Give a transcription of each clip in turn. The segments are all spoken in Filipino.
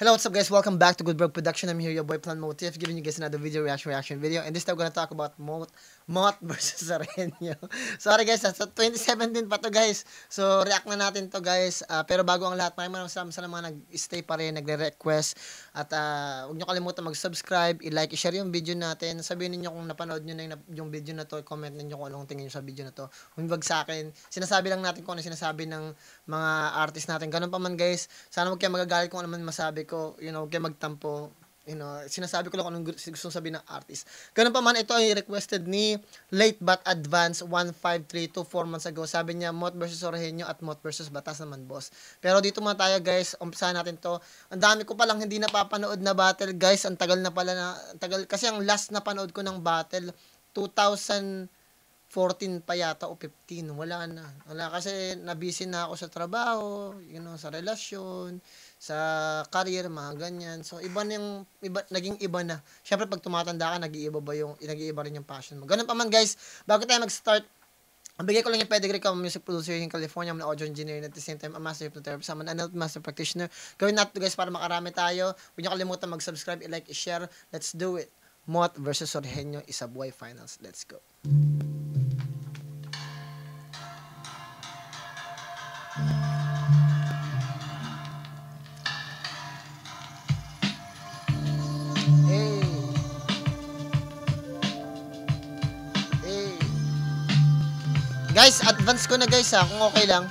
Hello, what's up guys? Welcome back to Good Bro Production. I'm here, your boy Plan Motif, giving you guys another reaction video. And this time, we're gonna talk about Mot versus Arenio. Sorry guys, sa 2017 pa to guys. So, react na natin to guys. Pero bago ang lahat, maraming sa mga nag-stay pa rin, nagre-request. At huwag nyo kalimutan mag-subscribe, i-like, i-share yung video natin. Sabihin niyo kung napanood nyo na yung video na to, comment niyo kung anong tingin nyo sa video na to. Huwag sa akin. Sinasabi lang natin kung ano sinasabi ng mga artist natin. Ganun pa man guys. Sana huwag kayo magagalit kung ano man masabi ko, huwag kayo magtampo, sinasabi ko lang kung anong gusto sabihin ng artist. Ganun pa man, ito ay requested ni Late But Advance 15324 months ago. Sabi niya, Mot versus Eugenio at Mot versus Batas naman, boss. Pero dito muna tayo, guys. Umpisahan natin to. Ang dami ko palang hindi napapanood na battle, guys. Ang tagal na pala kasi ang last na panood ko ng battle, 2014 pa yata o 15. Wala kasi nabisi na ako sa trabaho, sa relasyon, sa career, mga ganyan. So, naging iba na. Syempre, pag tumatanda ka, nag-iiba rin yung passion mo. Ganun pa man, guys. Bago tayo mag-start, ang bigay ko lang yung pedigree ko, music producer in California, I'm an audio engineer, and at the same time, a master hypnotherapist, I'm an NLP master practitioner. Gawin natin guys para makarami tayo. Huwag niyo kalimutan mag-subscribe, i-like, i-share. Let's do it. Mot versus Eugenio, Isabuhay Finals. Let's go. Guys, advance ko na guys kung okay lang.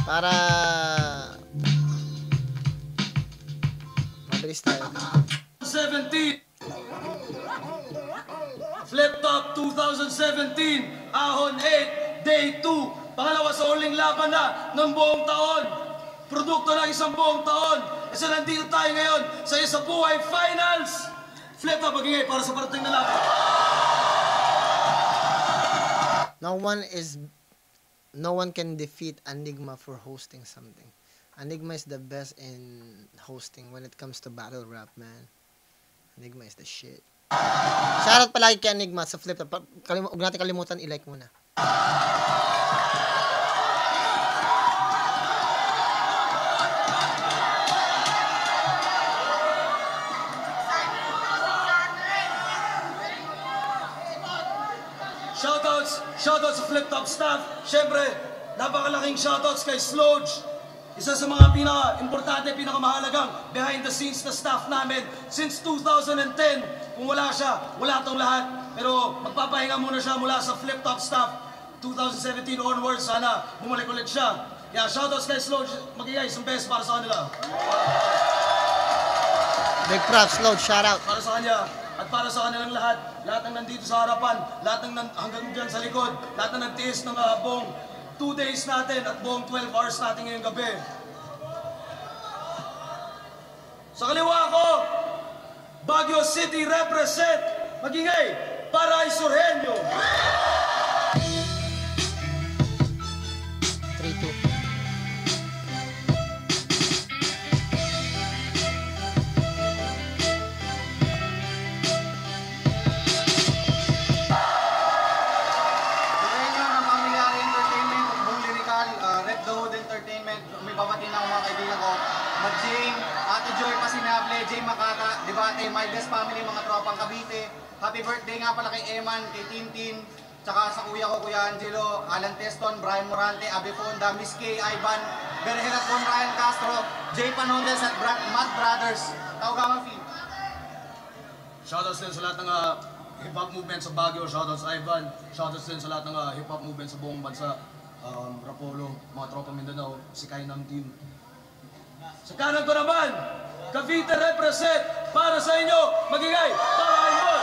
Para mabilis tayo. 17 Flip Top 2017 Ahon 8 Day 2. Pangalawa sa uling laban na ng buong taon. Produkto ng isang buong taon. Isa nandito tayo ngayon sa Isabuhay Finals. Flip Top, magingay para sa parating na laban. No one can defeat Enigma for hosting something. Enigma is the best in hosting when it comes to battle rap, man. Enigma is the shit. Shoutout palagi kay Enigma sa Flip Top. Huwag natin kalimutan, i-like muna. Shoutouts sa Flip Top staff. Siyempre, napakalaking shoutouts kay Slodge. Isa sa mga pinaka-importante, pinakamahalagang behind the scenes na staff namin since 2010. Kung wala siya, wala tong lahat. Pero magpapahinga muna siya mula sa Flip Top staff. 2017 onwards, sana bumalik ulit siya. Kaya shoutouts kay Slodge. Magigay isang best para sa kanila. Big props, Slodge. Shoutout. Para sa kanya. At para sa kanilang lahat ng nandito sa harapan, lahat ng hanggang dyan sa likod, lahat ng nagtiis ng buong 2 days natin at buong 12 hours natin ngayong gabi. Sa kaliwa ko, Baguio City represent, magingay, para Eugenio. 3-2. Mag-Jane, Ate Joy Pasinable, Jane Makata, Debate, My Best Family, mga tropang Cavite. Happy birthday nga pala kay Eman, kay Tintin, tsaka sa kuya ko, Kuya Angelo, Alan Teston, Brian Morante, Abe Fonda, Miss K, Ivan, Berherat Con, Ryan Castro, Jay Panones at Matt Brothers. Taugangan Fee. Shoutouts din sa lahat ng hip-hop movement sa Baguio. Shoutouts Ivan. Shoutouts din sa lahat ng hip-hop movement sa buong bansa. Rapolo, mga tropa Mindanao, si Kainam Team. Sa kanan ko naman, Cavite represent para sa inyo, magingay, para Imod.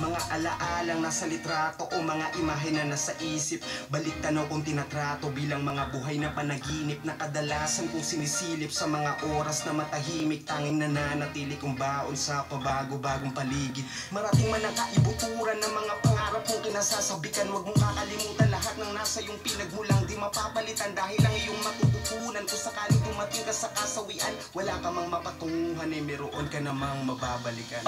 Mga alaalang nasa litrato o mga imahe na nasa isip. Balik tanaw kung tinatrato bilang mga buhay na panaginip na kadalasan kong sinisilip sa mga oras na matahimik. Tanging nananatili kong baon sa pabago-bagong paligid. Marating man ang kaibuturan ng mga pangarap kong kinasasabikan. Huwag mong kakalimutan lahat ng nasa iyong pinagmulang di mapapalitan dahil ang iyong matututunan. Kung sakaling dumating ka sa kasawian, wala ka mang mapatunguhan meron ka namang mababalikan.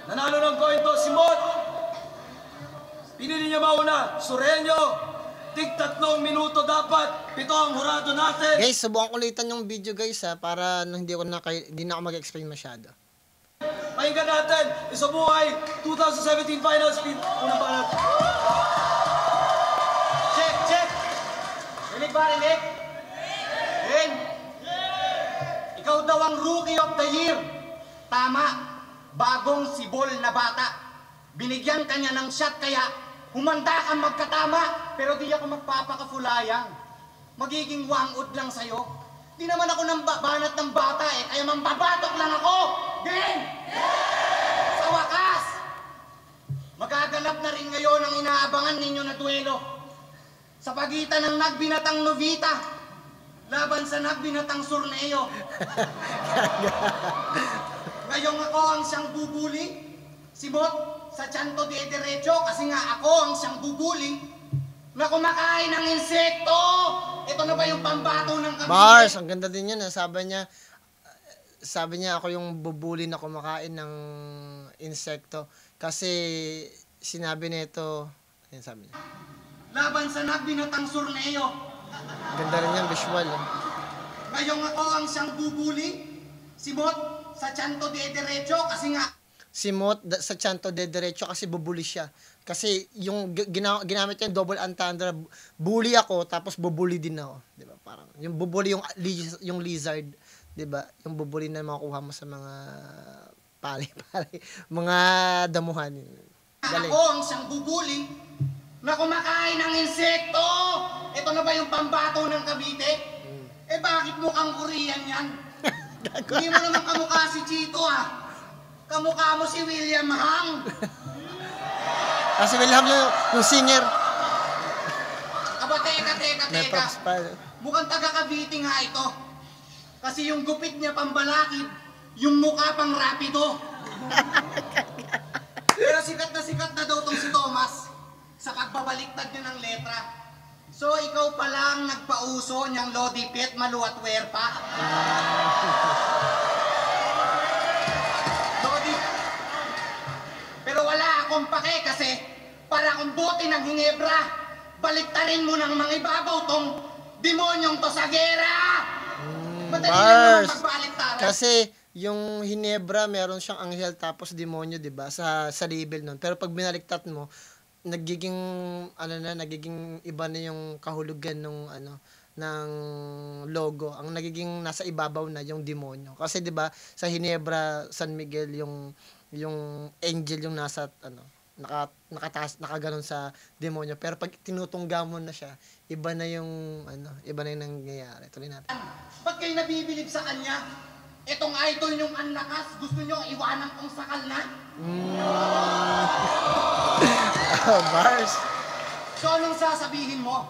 Nanalo ng coin to si Mot. Pinili niya mauna, Sureño. Tig 3 minuto dapat. 7 ang hurado natin. Guys, subukan ko ulitan yung video guys ha, para hindi na ako mag-explain masyado. Pakinggan natin, isa buhay, 2017 Finals. Unang banat. Check! Rinig ba, rinig? Rin! Ikaw daw ang Rookie of the Year. Tama, bagong sibol na bata. Binigyan ka niya ng shot kaya humanda kang magkatama. Pero di ako magpapakafulayang. Magiging wangod lang sa'yo. Di naman ako nang banat ng bata eh, kaya mambabatok lang ako. Game! Sa wakas, magaganap na rin ngayon ang inaabangan ninyo na duelo. Sa pagitan ng nagbinatang Novita, laban sa nagbinatang Sorneo. Ngayong ako ang siyang bubuli, Simot, sa tiyanto de derecho, kasi nga ako ang siyang bubuli na kumakain ng insekto. Ito na ba yung pambato ng kabili? Mars, ang ganda din yan. Sabi niya ako yung bubuli na kumakain ng insekto. Kasi sinabi nito, ayun sabi niya. Laban sa nagbinatang Sorneo. Ganda rin yan, visual. Ngayong ako ang siyang bubuli, Simot, sa tiyanto de derecho, kasi nga Simot sa tiyanto de derecho kasi bubuli siya. Kasi yung ginamit niya yung double entendre, bully ako tapos bubuli din ako, 'di ba? Parang yung bubuli yung lizard, 'di ba? Yung bubuli na makukuha mo sa mga pali-pali, mga damuhan. Galing. ako ang siyang bubuli na kumakain ng insekto. Ito na ba yung pambato ng Cavite? Eh bakit mukhang Korean yan? Hindi mo naman kamukha si Chito ah. Kamukha mo si William Hang. Kasi William yung singer. Aba, teka. May props pa. Mukhang taga Cavite nga ito. Kasi yung gupit niya pambalakid, yung mukha pang rapido. Pero sikat na daw tong si Thomas sa pagbabaliktad niya ng letra. So, ikaw pa lang nagpauso niyang Lodi Pet, Maluat Werpa. Lodi. Pero wala akong pake kasi para kung bote ng Hinebra, baliktarin mo ng mga ibabaw tong demonyong to sa gera. Madali lang naman Mars. magbaliktaran. Kasi yung Hinebra, meron siyang anghel tapos demonyo, 'di ba? Sa label nun. Pero pag binaliktat mo, nagiging nagiging iba na yung kahulugan ng logo. Ang nagiging nasa ibabaw na yung demonyo. Kasi 'di ba, sa Hinebra, San Miguel yung angel yung nasa nakaganon sa demonyo. Pero pag tinutungga mo na siya, iba na yung nangyayari. Tuloy natin. Ba't kayo nabibilib sa kanya? Etong idol niyong anlakas, gusto niyo iwanan kong sakal na? Mars. So anong sasabihin mo?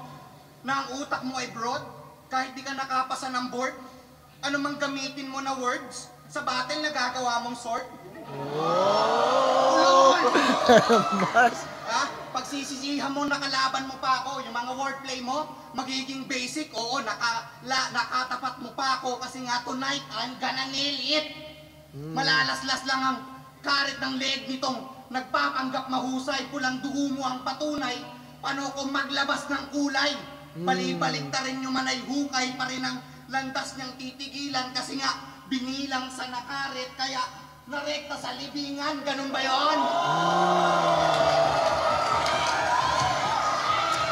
Na ang utak mo ay broad? Kahit di ka nakapasa ng board? Ano mang gamitin mo na words? Sa battle nagagawa mong sword? Ulol! Mars. Ha? Pagsisisihan mo nakalaban mo pa ako, yung mga wordplay mo, magiging basic, oo, nakatapat mo pa ako kasi nga tonight, I'm gonna nail it. Malalaslas lang ang karit ng leg nitong nagpapanggap mahusay, pulang dugo mo ang patunay, paano kung maglabas ng kulay? Bali-baliktarin nyo man ay hukay pa rin ang landas niyang titigilan kasi nga binilang sa nakarit, kaya narekta sa libingan, ganun ba yon?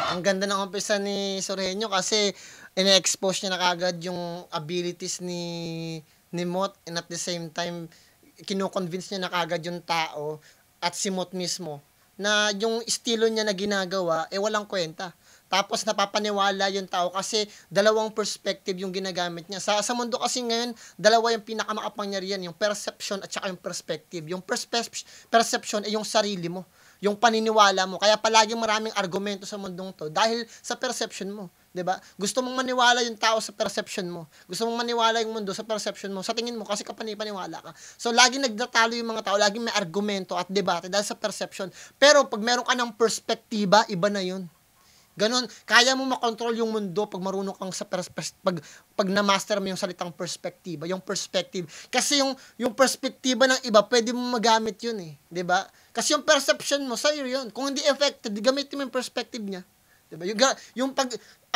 Ang ganda ng umpisa ni Sorhenyo kasi ina-expose niya na kagad yung abilities ni Mot, and at the same time kino-convince niya na kagad yung tao at si Mot mismo na yung estilo niya na ginagawa walang kwenta. Tapos napapaniwala yung tao kasi dalawang perspective yung ginagamit niya. Sa mundo kasi ngayon, dalawa yung pinakamakapangyarihan, yung perception at saka yung perspective. Yung perception ay yung sarili mo, yung paniniwala mo. Kaya palaging maraming argumento sa mundong to dahil sa perception mo, 'di ba? Gusto mong maniwala yung tao sa perception mo. Gusto mong maniwala yung mundo sa perception mo, sa tingin mo kasi kapani-paniwala ka. So laging nagtatalo yung mga tao, laging may argumento at debate dahil sa perception. Pero pag meron ka ng perspektiba, iba na 'yun. Ganon, kaya mo makontrol yung mundo pag marunong kang pag na-master mo yung salitang perspektiba, yung perspective. Kasi yung perspektiba ng iba, pwede mo magamit yun eh, 'di ba? Kasi yung perception mo sa'yo yun. Kung hindi effective, gamitin mo yung perspective niya. 'Di ba?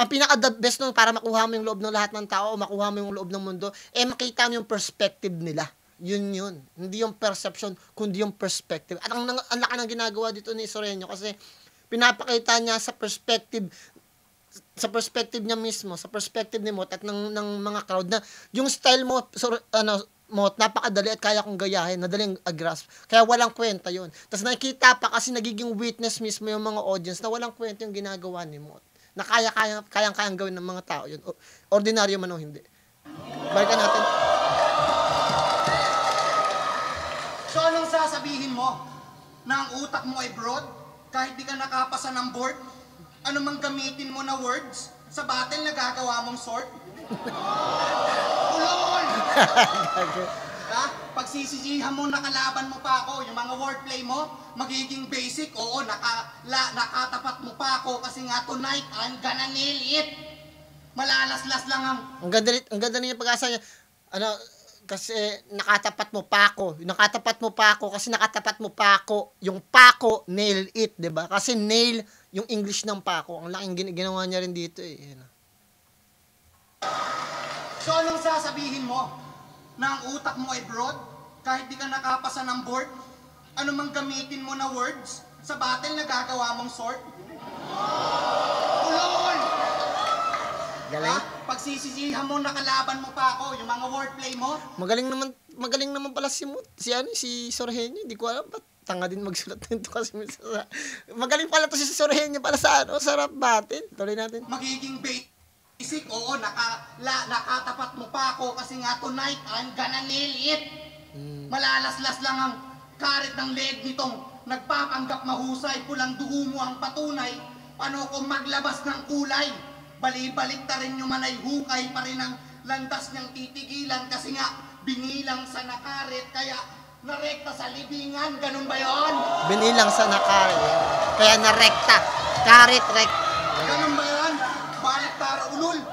Ang pinaka-the best nun para makuha mo yung loob ng lahat ng tao, o makuha mo yung loob ng mundo, makita mo yung perspective nila. Yun. Hindi yung perception, kundi yung perspective. At ang laki ng ginagawa dito ni Soreño kasi pinapakita niya sa perspective niya mismo, sa perspective ni Mot at ng mga crowd na yung style mo, Mot, napakadali at kaya kong gayahin, nadaling grasp. Kaya walang kwenta yun. Tapos nakikita pa kasi nagiging witness mismo yung mga audience na walang kwenta yung ginagawa ni Mot. Na kayang gawin ng mga tao yun. Ordinaryo man o hindi. Balikan natin. So anong sasabihin mo? Na ang utak mo ay broad? Kahit di ka nakapasa ng board? Ano mang gamitin mo na words? Sa battle nagagawa mong sword? Ulol! Ha? Pagsisisihan mo nakalaban mo pa ako, yung mga wordplay mo, magiging basic, oo, nakatapat mo pa ako kasi nga tonight, I'm gonna nail it. Malalaslas lang ang ganda niya pag-asa niya. Kasi nakatapat mo pa ako kasi nakatapat mo pa ako, yung pako, nail it, 'di ba? Kasi nail yung English ng pako. Ang laking ginawa niya rin dito eh. So anong sasabihin mo? Na ang utak mo ay broad? Kahit di ka nakapasa ng board? Ano mang gamitin mo na words? Sa battle nagagawa mong sword? Ulol! Galing. Pagsisisihan mo nakalaban mo pa ako, yung mga wordplay mo? Magaling naman pala si Soreño. Hindi ko alam ba't tanga din magsulat nito kasi magaling pala to si Soreño para sa sa rap battle. Tuloy natin. Magiging basic, oo, nakatapat mo pa ako kasi nga tonight, I'm gonna nail it. Malalaslas lang ang karit ng leg nitong nagpapanggap mahusay, pulang dugo mo ang patunay, paano kung maglabas ng kulay? Bali-balik ta rin yung manay hukay pa rin ang landas niyang titigilan kasi nga binilang sa nakarit kaya narekta sa libingan, ganun ba yon? Binilang sa nakarit, kaya narekta, karit, rek. Ganun ba yan? Balik para ulul.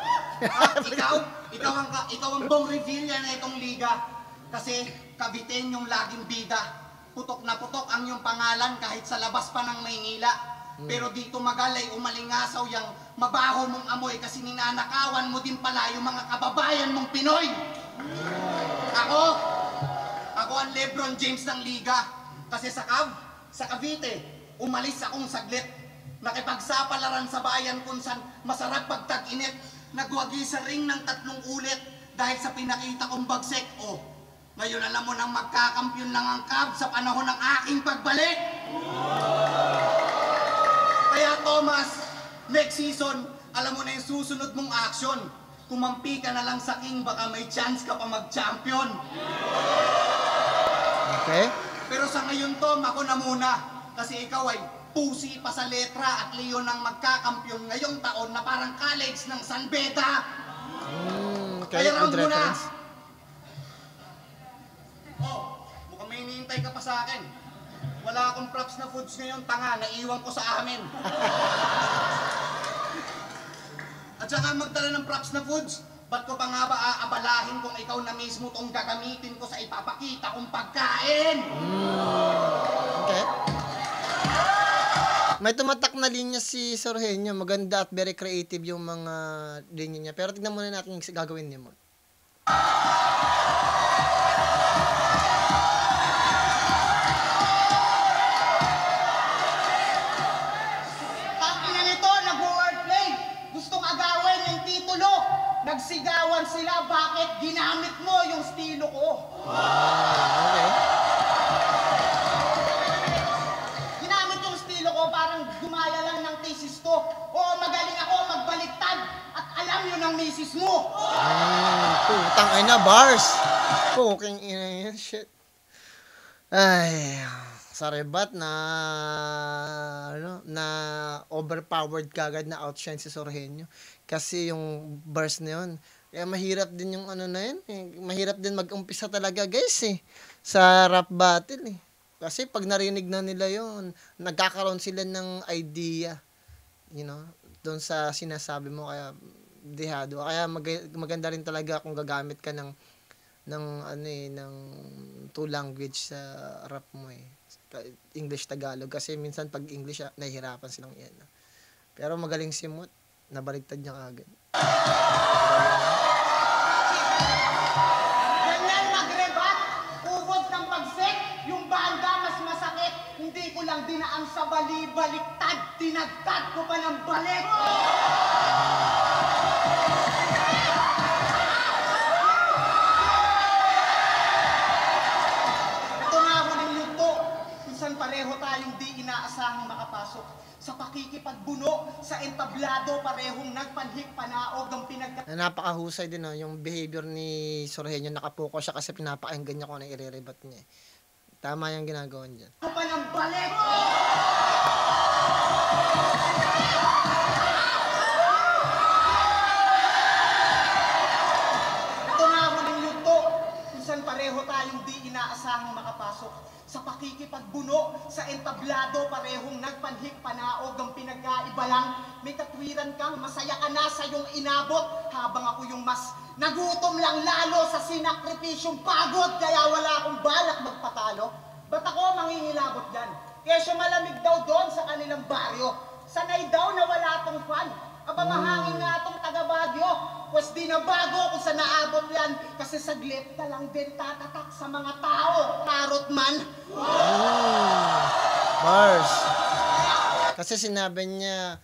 Ikaw ang Bong Revilla na itong liga. Kasi Caviteñ yung laging bida. Putok na putok ang iyong pangalan kahit sa labas pa ng Maynila. Pero dito magalay umalingasaw yung mabaho mong amoy kasi ninanakawan mo din pala yung mga kababayan mong Pinoy. Ako ang Lebron James ng liga. Kasi sa Cavite, umalis akong saglit. Nakipagsapalaran sa bayan kung saan masarap pagtag-init. Nagwagi sa ring ng 3 ulit dahil sa pinakita kong bagsek. Ngayon alam mo nang magkakampyon lang ang Cavs sa panahon ng aking pagbalik. Kaya Thomas, next season, alam mo na yung susunod mong action. Kumampi ka na lang sa King, baka may chance ka pa mag-champion. Okay. Pero sa ngayon, Tom, ako na muna. Kasi ikaw ay pusi pa sa letra at Leon ang magkakampyon ngayong taon na parang college ng San Beda. Okay, kaya round good mo na. reference. Mukhang may hinihintay ka pa sa akin. Wala akong props na foods ngayon, tanga, naiwan ko sa amin. At saka magdala ng props na foods, ba't ko pa nga ba aabalahin kung ikaw na mismo tong gagamitin ko sa ipapakita kong pagkain? Okay. May tumatak na linya si Soreño, maganda at very creative yung mga linya niya. Pero tignan muna natin yung gagawin niya mo. Nagsigawan sila, bakit ginamit mo yung estilo ko? Okay. Ginamit yung estilo ko, parang gumaya lang ng thesis ko. Magaling ako magbaliktad at alam yun ng misis mo. Putang ina, bars. Puking ina yan, shit. Ay, sarebat na overpowered kagad na outshine si Soreño. Kasi yung verse na yun, kaya mahirap din yung na yun. Mahirap din mag-umpisa talaga guys sa rap battle Kasi pag narinig na nila yun, nagkakaroon sila ng idea. doon sa sinasabi mo, kaya dehado. Kaya maganda rin talaga kung gagamit ka ng ng two language sa rap mo eh. English, Tagalog. Kasi minsan pag English, nahihirapan silang yan. Pero magaling si Mot. Nabaligtad niya kagad. Ganyan magrebat, ubod ng pagsik, yung banda mas masakit. Hindi ko lang dinaan sa bali-baliktad, tinagtad ko pa ng balik. Ito nga huling yugto, minsan pareho tayong di inaasahang makapasok. Sa pakikipagbuno, sa entablado, parehong nagpanhik panaog ng Napakahusay din yung behavior ni Sorhenyo. Nakapokus siya kasi pinapakinggan niya kung ano i-rebat niya. Tama yung ginagawa niya. ko pa ng balik. Ito nga huling yugto, minsan pareho tayong di inaasahang makapasok. Sa pakikipagbuno, sa entablado, parehong nagpanhik panaog ng pinagkaiba lang. May katwiran kang masaya ka na sa iyong inabot, habang ako yung mas nagutom lang lalo sa sinakripisyong pagod, kaya wala akong balak magpatalo. Ba't ako mangingilabot dyan? Kesyo malamig daw doon sa kanilang baryo. Sanay daw na wala tong fan. Aba mahangin nga tong taga-Bagyo. Pues di na bago kung sa naabot yan. Kasi saglit na lang din tatatak sa mga tao. Karot man. Bars. Kasi sinabi niya,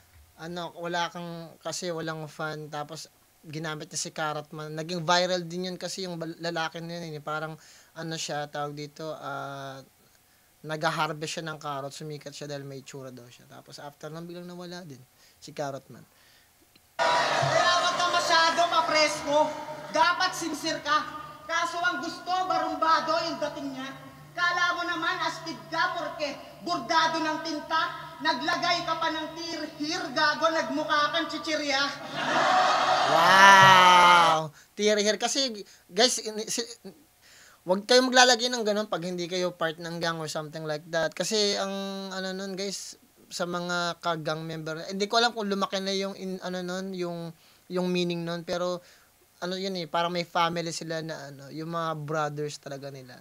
kasi walang fan. Tapos ginamit niya si Carrot Man. Naging viral din yun kasi yung lalaki na yun. Parang siya, tawag dito, nag-harvest siya ng carrot. Sumikat siya dahil may itsura daw siya. Tapos after nang bilang nawala din si Carrot Man. Kaya wag ka masyado mapresko. Dapat sincere ka. Kaso ang gusto, barumbado yung dating niya. Kala mo naman astig ka porque bordado ng tinta. Naglagay ka pa ng tirhir, gago, nagmukha kang chichirya. Wow! Tirhir. Kasi, guys, wag kayong maglalagay ng ganun pag hindi kayo part ng gang or something like that. Kasi ang nun guys, sa mga kagang member, hindi ko alam kung lumaki na yung yung meaning nun, pero yun parang may family sila na yung mga brothers talaga nila,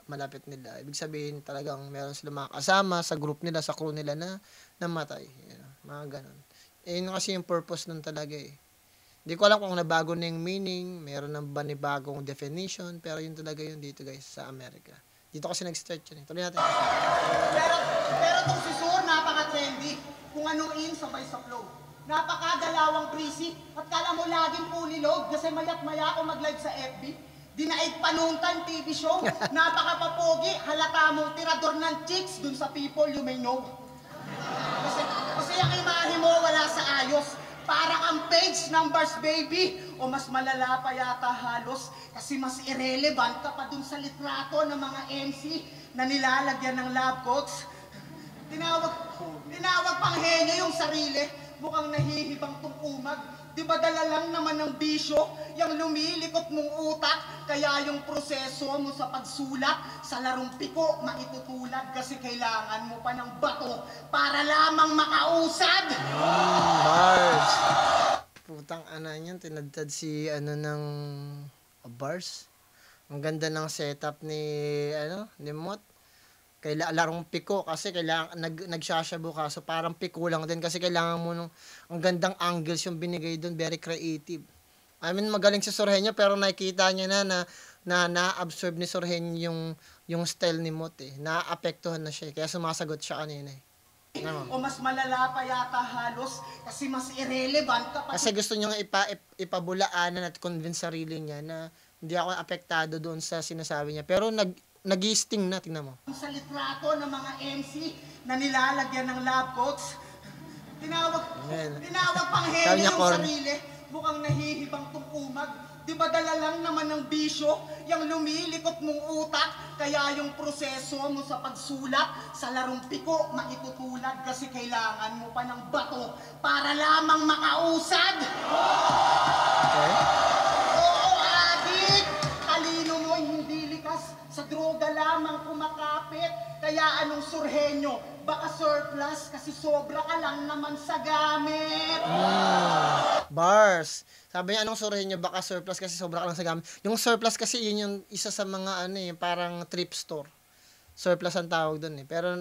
malapit nila. Ibig sabihin talagang meron sila mga kasama sa group nila, sa crew nila na namatay. Mga ganun. Yun kasi yung purpose nun talaga eh. Hindi ko alam kung nabago na yung meaning, meron ng banibagong definition, pero yun talaga yun dito guys, sa Amerika. Dito kasi nag-start yun eh. Tuloy natin. Pero itong si Sur, napaka-trendy. Kung ano in, sabay sa flow. Napaka-dalawang breezy. At kala mo laging fully load kasi mayat-maya ako mag-live sa FB. Dinaig panuntan TV show. Napaka-papogi. Halata mong tirador ng chicks dun sa people you may know. Kasi ang imahe mo wala sa ayos. Para kang page numbers, baby. O mas malala pa yata halos. Kasi mas irrelevant ka pa dun sa litrato ng mga MC na nilalagyan ng lab coats. Tinawag pang henyo yung sarili. Mukhang nahihibang tong umag. Di ba dala lang naman ng bisyo? Yung lumilikot mong utak. Kaya yung proseso mo sa pagsulat sa larong piko maitutulad. Kasi kailangan mo pa ng bato para lamang makausad. Bars. Putang niyan, tinadtad si ng bars. Ang ganda ng setup ni Mot. Larong piko kasi kailangan nagsashabu ka, so parang piko lang din kasi kailangan mo ang gandang angles yung binigay doon, very creative. I mean, magaling si Sorhenyo pero nakikita niya na na-absorb ni Sorhenyo yung style ni Mot eh. Naapektuhan na siya kaya sumasagot siya kanina eh. O mas malala pa yata halos kasi mas irrelevant ka pa. Kasi gusto niya ipabulaanan at convince sarili niya na hindi ako apektado doon sa sinasabi niya. Pero nag-i-sting na, tingnan mo. Sa litrato ng mga MC na nilalagyan ng lab coats, tinawag pang henyo yung sarili. Mukhang nahihibang tong umag. Di ba dala lang naman ng bisyo? Yung lumilikot mong utak. Kaya yung proseso mo sa pagsulat sa larong piko maitutulad. Kasi kailangan mo pa ng bato para lamang makausad. Okay. Oo, adik! Talino mo hindi likas. sa droga lamang kumakapit. Kaya anong surhenyo, baka surplus kasi sobra ka lang naman sa gamit. Bars. Sabi niya, anong surhenyo, baka surplus kasi sobra ka lang sa gamit. Yung surplus kasi, yun yung isa sa mga, parang thrift store. Surplus ang tawag dun eh. Pero,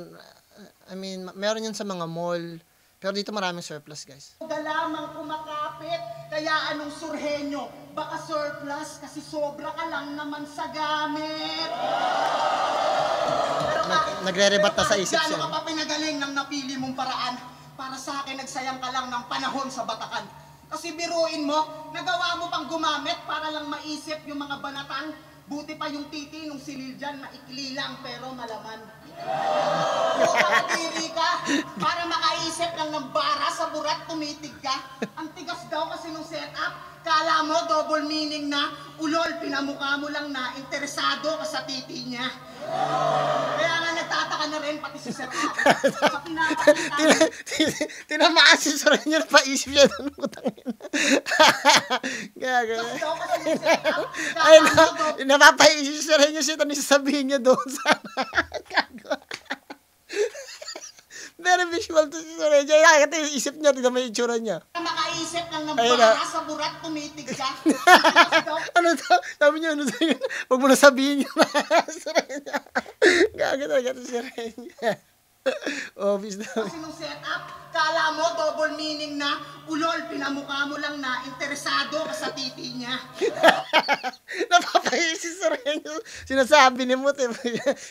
I mean, meron yun sa mga mall. Pero dito maraming surplus, guys. Droga lamang kumakapit. Kaya anong surhenyo, baka surplus kasi sobra ka lang naman sa gamit. Nagre-rebat na sa isip siya. Gaano ka pa pinagaling ng napili mong paraan? Para sa akin, nagsayang ka lang ng panahon sa batakan. Kasi biruin mo, nagawa mo pang gumamit para lang maisip yung mga banatan. Buti pa yung titi nung silil dyan, maikli lang pero malaman. Makatiri ka, para makaisip lang ng bara sa burat, tumitig ka. Ang tigas daw kasi nung setup, kala mo double meaning na, ulol, pinamukha mo lang na, interesado ka sa titi niya. Kaya nga nagtataka na rin pati si Sir Ate. Sa pinapakita Tinamaan si Sorenyo, paisip siya doon, putang ina. Gaga. daw kasi nung setup, Ay, kala mo double napapaisip si Sorenyo siya, ano sasabihin niya doon sana. Gago. Very visual to si Sorenyo. Nakakita yung isip niya, tignan mo yung itsura niya. makaisip lang ng Ayun bara na. sa burat, tumitig ka. Tigas daw Ano to? Sabi niya, ano sa'yo? Huwag mo na sabihin yun. Sorenyo. Gago talaga to si Sorenyo. Obvious daw. kasi nung setup, kala mo double meaning na, ulol, pinamukha mo lang na, interesado ka sa titi niya. Napapaisip si Sorenyo. Sinasabi ni Mot eh.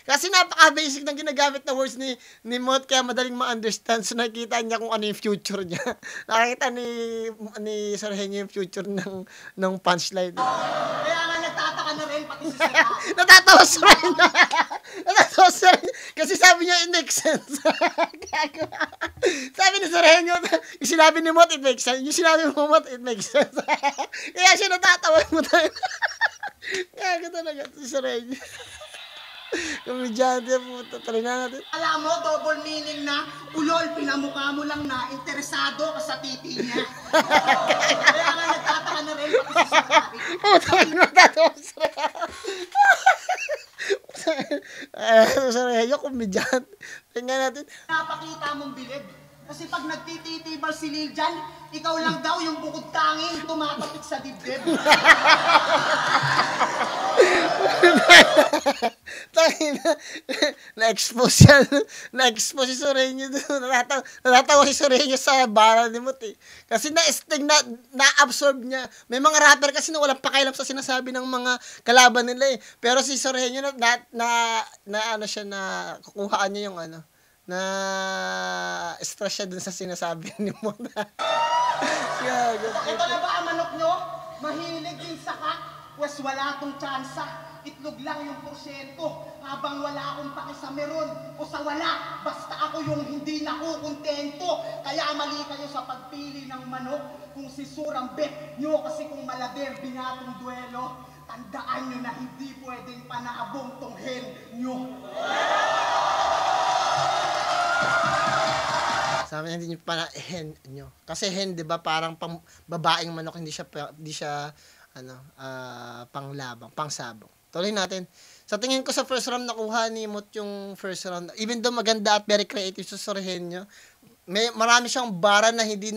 Kasi napaka-basic ng ginagamit na words ni Mot, kaya madaling ma-understand. So nakita niya kung ano yung future niya. Nakita ni Sorenyo yung future ng punchline. Kaya nga nagtataka na rin pati si setup. Natatawa si Sorenyo. Natatawa si Sorenyo. Kasi sabi niya, it makes sense. Gago. Sabi ni Sorenyo, yung sinabi ni Mot, it makes sense. Yung sinabi mo, Mot, it makes sense. Kaya siya natatawa mo tayo. Gago talaga si Sorenyo. Komedyante po. Try na natin. Alam mo, double meaning na, ulol, pinamukha mo lang na, interesado ka sa titi niya. Kaya nga nagtataka na rin pati si setup. Putang ina, natatawa si Sorenyo. Sorenyo, komedyante. Tingnan natin. Napakita mong bilib. Kasi pag nagtititibal si Lil dyan, ikaw lang daw yung bukod tanging tumatapik sa dibdib. Tangina. Na-expose yan. Na-expose si Sorenyo doon. Natatawa si Sorenyo sa bara ni Mot eh. Kasi na-absorb niya. May mga rapper kasi na walang pakialam sa sinasabi ng mga kalaban nila eh. Pero si Sorenyo ano siya, na kukuhaan niya yung ano, na stress siya dun sa sinasabi ni Mot. Gago. Ito na ba ang manok nyo? Mahilig din sa kak? Pwes wala tong tsansa. Itlog lang yung porsyento. Habang wala akong paki sa meron o sa wala. Basta ako yung hindi nakukontento. Kaya mali kayo sa pagpili ng manok. Kung si Surang bet nyo kasi kung malader binatong duelo. Tandaan nyo na hindi pwedeng panaabong tong hen nyo. Sabi niya, hindi nyo pa hen nyo. Kasi hen, di ba, parang pang babaeng manok, hindi siya panglabang, pangsabong. Tuloy natin. Sa tingin ko sa first round, nakuha ni Mot yung first round. Even though maganda at very creative sa Sorenyo, marami siyang bara na hindi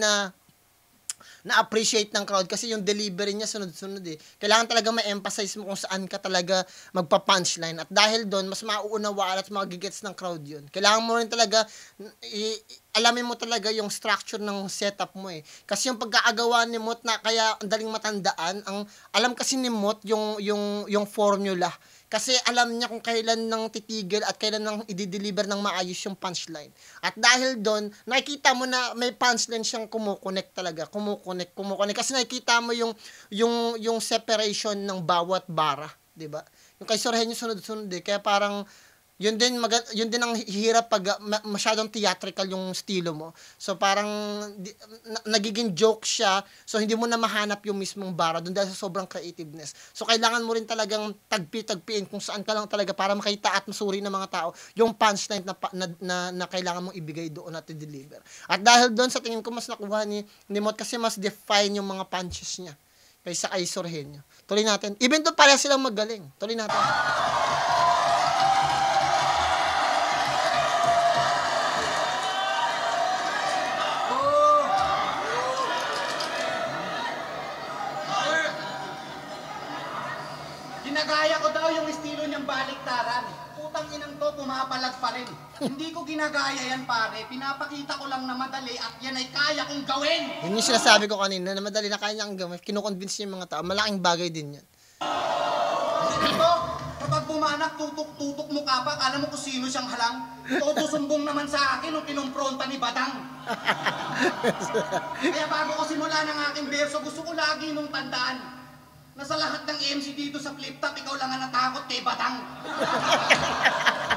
na-appreciate ng crowd kasi yung delivery niya sunod-sunod eh. Kailangan talaga ma-emphasize mo kung saan ka talaga magpa-punchline. At dahil doon, mas mauunawaan at magigets ng crowd yun. Kailangan mo rin talaga, alamin mo talaga yung structure ng setup mo eh. Kasi yung pagkaagawa ni Mot na kaya ang daling matandaan, alam kasi ni Mot yung formula. Kasi alam niya kung kailan nang titigil at kailan nang i-deliver ng maayos yung punchline. At dahil doon, nakikita mo na may punchline siyang kumukonek talaga. Kumukonek. Kasi nakikita mo yung separation ng bawat bara. Diba? Yung kay Sorenyo sunod-sunod eh. Kaya parang, yun din ang hirap pag masyadong theatrical yung estilo mo. So parang nagiging joke siya. So hindi mo na mahanap yung mismong bara doon dahil sa sobrang creativeness. So kailangan mo rin talagang tagpiin kung saan ka lang talaga para makita at masuri ng mga tao yung punchline na kailangan mong ibigay doon at i-deliver. At dahil doon sa tingin ko mas nakuha ni Mot kasi mas define yung mga punches niya kaysa kay Sorenyo. Tuloy natin. Even though pareha silang magaling. Tuloy natin. nagpapalag pa rin. Hindi ko ginagaya yan pare, pinapakita ko lang na madali at yan ay kaya kong gawin. Yun yung sinasabi ko kanina na madali na kaya niyang gawin. Kinukonvince niya yung mga tao. Malaking bagay din yan. Ito, kapag bumanak, tutok-tutok mo ka pa, kala mo kung sino siyang halang. Todo sumbong naman sa akin nung kinumpronta ni Badang. Kaya bago ko simula ng aking verso, gusto ko lagi nung tandaan na sa lahat ng MC dito sa Flip Top, ikaw lang ang natakot kay Badang.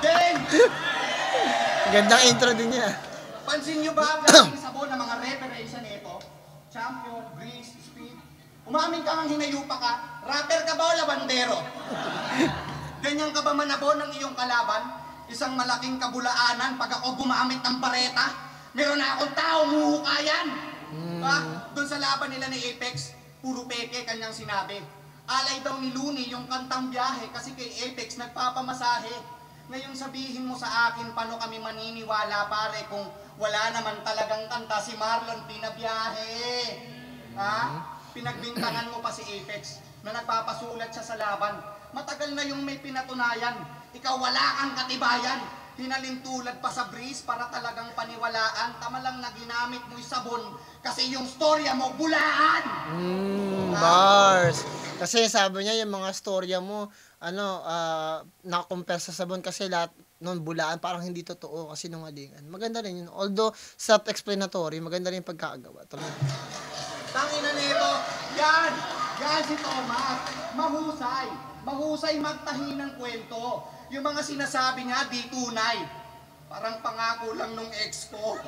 Then, Gandang intro din niya. pansin nyo ba ang laging sabon ng mga referensya nito? Champion, Grease, Speed. Umamin ka ng hinayupa ka, rapper ka ba o labandero? Ganyan ka ba manabon ng iyong kalaban? Isang malaking kabulaanan pag ako gumamit ng bareta. Meron na akong tao, muhukayan. Doon sa laban nila ni Apex, puro peke kanyang sinabi. Alay daw ni Looney yung kantang biyahe kasi kay Apex nagpapamasahe. Ngayon sabihin mo sa akin paano kami maniniwala pare kung wala naman talagang kanta si Marlon pinabiyahe. Ha? Pinagbintangan mo pa si Apex na nagpapasulat siya sa laban. Matagal na yung may pinatunayan. Ikaw wala kang katibayan. Hinalintulad pa sa breeze para talagang paniwalaan. Tama lang na ginamit mo'y sabon kasi yung storya mo bulaan. Bars. Kasi sabi niya yung mga storya mo nakakompare sa sabon kasi lahat noon bulaan parang hindi totoo kasi nungalingan. Maganda rin yun. Although self-explanatory, maganda rin yung pagkakagawa. Tangina nito, yan si Thomas. Mahusay magtahi ng kwento. Yung mga sinasabi niya, di tunay. Parang pangako lang nung ex ko.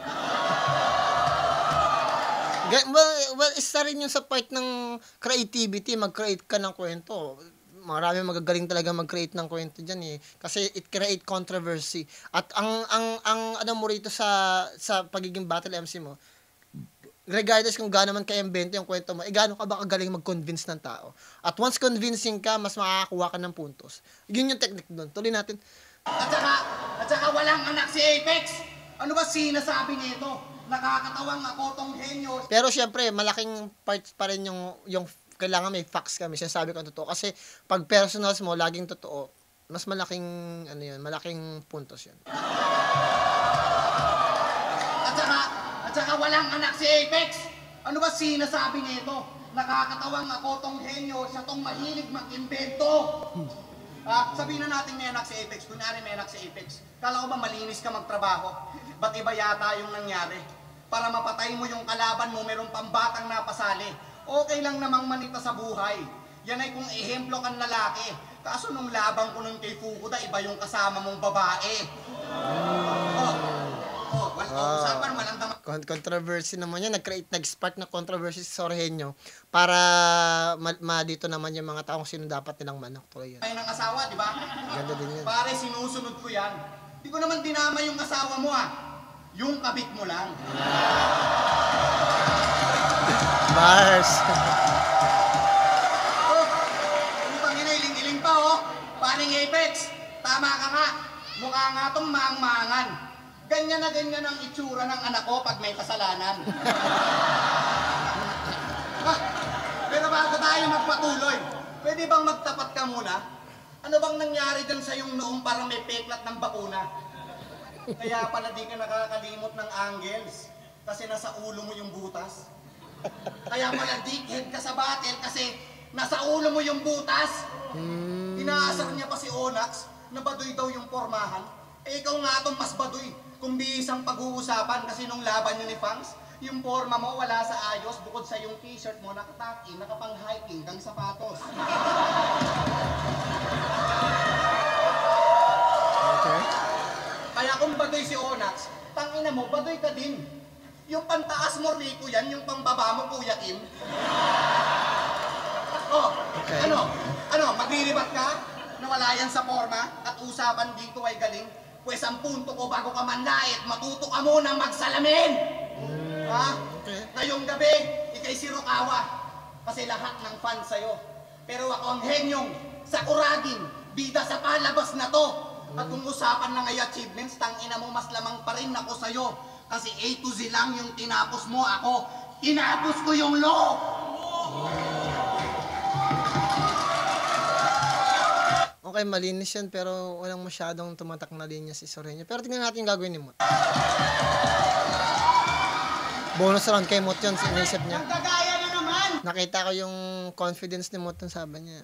Well, isa rin yun sa part ng creativity, mag-create ka ng kwento. Marami magagaling talaga mag-create ng kwento diyan eh kasi it create controversy. At ang ano mo rito sa pagiging battle MC mo, regardless kung gaano man ka-invento yung kwento mo, gaano ka ba kagaling mag-convince ng tao. At once convincing ka, mas makakakuha ka ng puntos. Yun yung technique doon. Tuloy natin. At saka walang anak si Apex. Ano ba sinasabi nito? Nakakatawang ako tong henyo. Pero syempre, malaking part pa rin yung kailangan may facts kami. Sinasabi ko ang totoo. Kasi pag personals mo, laging totoo, mas malaking, malaking puntos yun. At saka walang anak si Apex. Ano ba sinasabi nito? Nakakatawang ako tong henyo, siya tong mahilig mag-invento. Sabihin na natin may anak si Apex. Kunyari may anak si Apex. Kala ko ba malinis ka magtrabaho? Ba't iba yata yung nangyari? Para mapatay mo yung kalaban mo, merong pambatang napasali. Okay lang namang manita sa buhay. Yan ay kung ehemplo kang lalaki. Kaso nung labang ko nun kay Fukuda, iba yung kasama mong babae. Usapan, walang tama. Controversy naman yan. Nag-spark na controversy sa Sorhenyo para dito naman yung mga taong sino dapat nilang manok. Tuloy yan. Ay ng asawa, di ba? Ganda din yan. Pare, sinusunod ko yan. Di ko naman dinama yung asawa mo Yung kabit mo lang. Mars. Putang ina, iling-iling pa Paring Apex, tama ka nga. Mukha nga tong maang-maangan. Ganyan na ganyan ang itsura ng anak ko pag may kasalanan. Pero bago tayo magpatuloy, pwede bang magtapat ka muna? Ano bang nangyari dyan sa yung noong parang may peklat ng bakuna? Kaya pala di ka nakakalimot ng angles kasi nasa ulo mo yung butas. Kaya pala dickhead ka sa battle kasi nasa ulo mo yung butas. Inaasar niya pa si Onyx na baduy daw yung pormahan. Ikaw nga itong mas baduy kung bisang pag-uusapan kasi nung laban niyo ni Fangs, yung porma mo wala sa ayos bukod sa yung t-shirt mo nakataki, nakapang-hiking kang sapatos. Okay. Kaya kung baduy si Onyx, tangina mo, baduy ka din. Yung pantaas mo, Rico yan, yung pangbaba mo, Kuya Kim. Okay. Ano, maglilibat ka? Nawala yan sa forma at usapan dito ay galing. Pwes ang punto ko bago ka manlait, matuto ka muna magsalamin! Okay. Ngayong gabi, ikay si Rokawa. Kasi lahat ng fans sa'yo. Pero ako ang henyong, sakuragin, bida sa palabas na to. At kung usapan na ngayon achievements, tangina mo mas lamang pa rin ako sa'yo. Kasi A to Z lang yung tinapos mo, ako tinapos ko yung law! Okay, malinis yan, pero walang masyadong tumatak na linya si Soreño. Pero tingnan natin yung gagawin ni Mot. Bonus round kay Mot yun, inisip niya. Nagkagaya na naman! Nakita ko yung confidence ni Mot, sabi niya,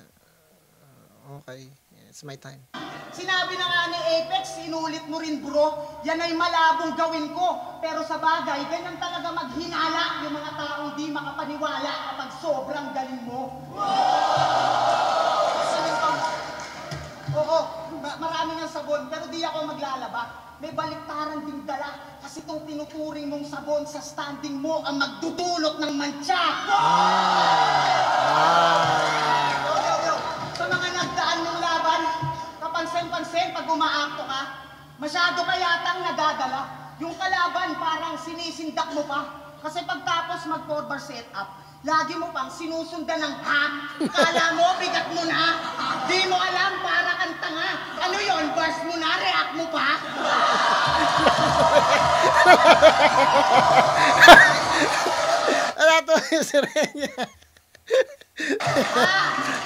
okay, it's my time. Sinabi na nga ni Apex, inulit mo rin bro, yan ay malabong gawin ko. Pero sa bagay, ganyan talaga maghinala yung mga taong di makapaniwala kapag sobrang galing mo. Oo, marami ng sabon, pero di ako maglalaba. May baliktaran din dala, kasi itong tinuturing mong sabon sa standing mo ang magdudulot ng mantsa. Yo. Sa mga nagdaan ng laban, kapansin-pansin pag umaakto ka, masyado ka yatang nadadala. Yung kalaban parang sinisindak mo pa. Kasi pagtapos mag 4-bar setup, lagi mo pang sinusundan ng hack. Kala mo, bigat mo na. Di mo alam, para kang tanga. Ano yon, bars mo na, react mo pa. Ano ito yung Soreño?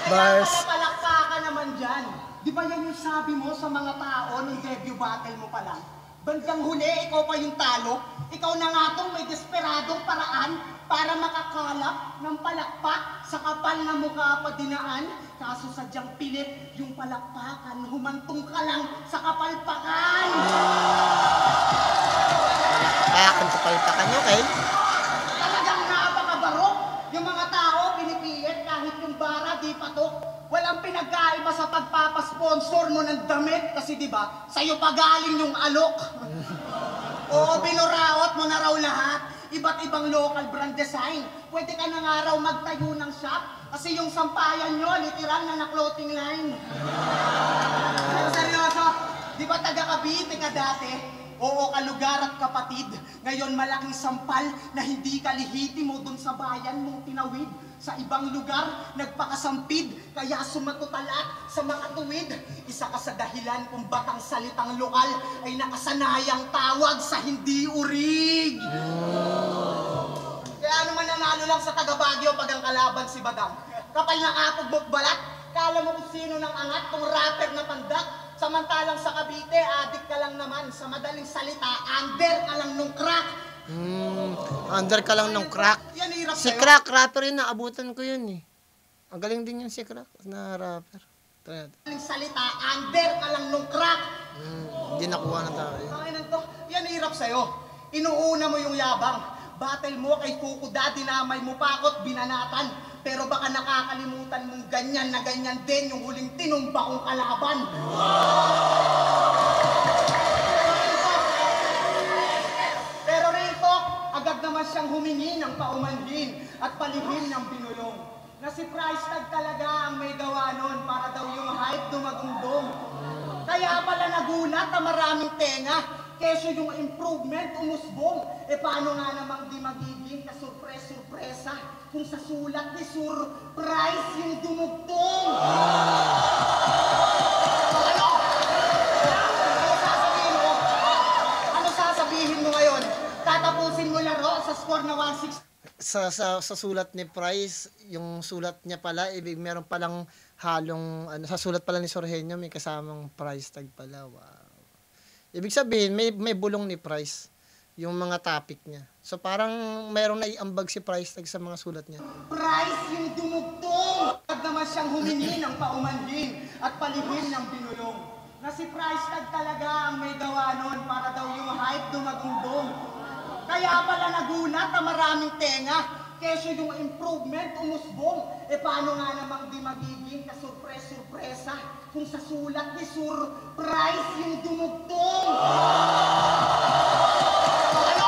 Bars. Kaya palakpakan naman dyan. Di ba yan yung sabi mo sa mga tao nung debut battle mo pa lang? Bandang huli, ikaw pa yung talo. Ikaw na nga tong may desperadong paraan para makakalap ng palakpak sa kapal na mukha pa dinaan. Kaso sadyang pilit yung palakpakan, humantong ka lang sa kapalpakan. Kapalpakan, okay? Talagang napakabarok. Yung mga tao pinipilit kahit yung bara di patok. Walang pinagkaiba sa pagpapasponsor mo ng damit kasi di ba sa'yo pa galing yung alok. Oo, binuraot mo na raw lahat. Iba't ibang local brand design. Pwede ka na nga raw magtayo ng shop kasi yung sampayan nyo, literal na clothing line. Seryoso, di ba taga Cavite ka dati? Oo, kalugar at kapatid. Ngayon malaking sampal na hindi kalihiti mo dun sa bayan mong tinawid. Sa ibang lugar, nagpakasampid, kaya sumatotalat sa mga tuwid. Isa ka sa dahilan kung batang salitang lokal ay nakasanayang tawag sa hindi urig. Kaya ano man nanalo lang sa taga Baguio pag ang kalaban si Badang. Kapal na kapog magbalat, kala mo kung sino ng angat, kung rapper na pandak. Samantalang sa Cavite, adik ka lang naman. Sa madaling salita, under ka lang nung crack. Under ka lang ng crack. Yan hirap Si sa'yo. Crack, rapper yun, naabutan ko yun eh. Ang galing din yung si Crack na rapper. Ito. Madaling salita, under ka lang nung crack. Hindi nakuha na tayo. Panginan to, yan hirap sa'yo. Inuuna mo yung yabang. Battle mo kay Fukuda, dinamay mo pakot, binanatan. Pero baka nakakalimutan mong ganyan na ganyan din yung huling tinumba kong kalaban. Pero rito, agad naman siyang humingi ng paumanhin at palihim ng binulong. Na si Price Tag talaga ang may gawa nun para daw yung hype dumagumbong. Kaya pala nagulat na maraming tenga. Keso yung improvement umusbong. E paano nga namang di magiging kasurpres-surpresa kung sa sulat ni Surprise yung dumugtong? Ano? Ano sasabihin mo? Ano sasabihin mo ngayon? Tatapusin mo laro sa score na 1-6? Sa sulat ni Price, yung sulat niya pala, ibig meron palang halong, sa sulat pala ni Soreño, may kasamang price tag pala. Wow. Ibig sabihin, may bulong ni Price yung mga topic niya. So parang mayroong naiambag si Price tag sa mga sulat niya. Price yung dumugtong! Agad naman siyang humingi ng paumanhin at palihim ng binulong. Na si Price Tag talaga ang may gawa nun para daw yung hype dumagumbong. Kaya pala nagulat na maraming tenga. Keso yung improvement umusbong. E paano nga namang di magiging kasurpres-surpresa kung sa sulat ni Surprise yung dumugtong? Ano?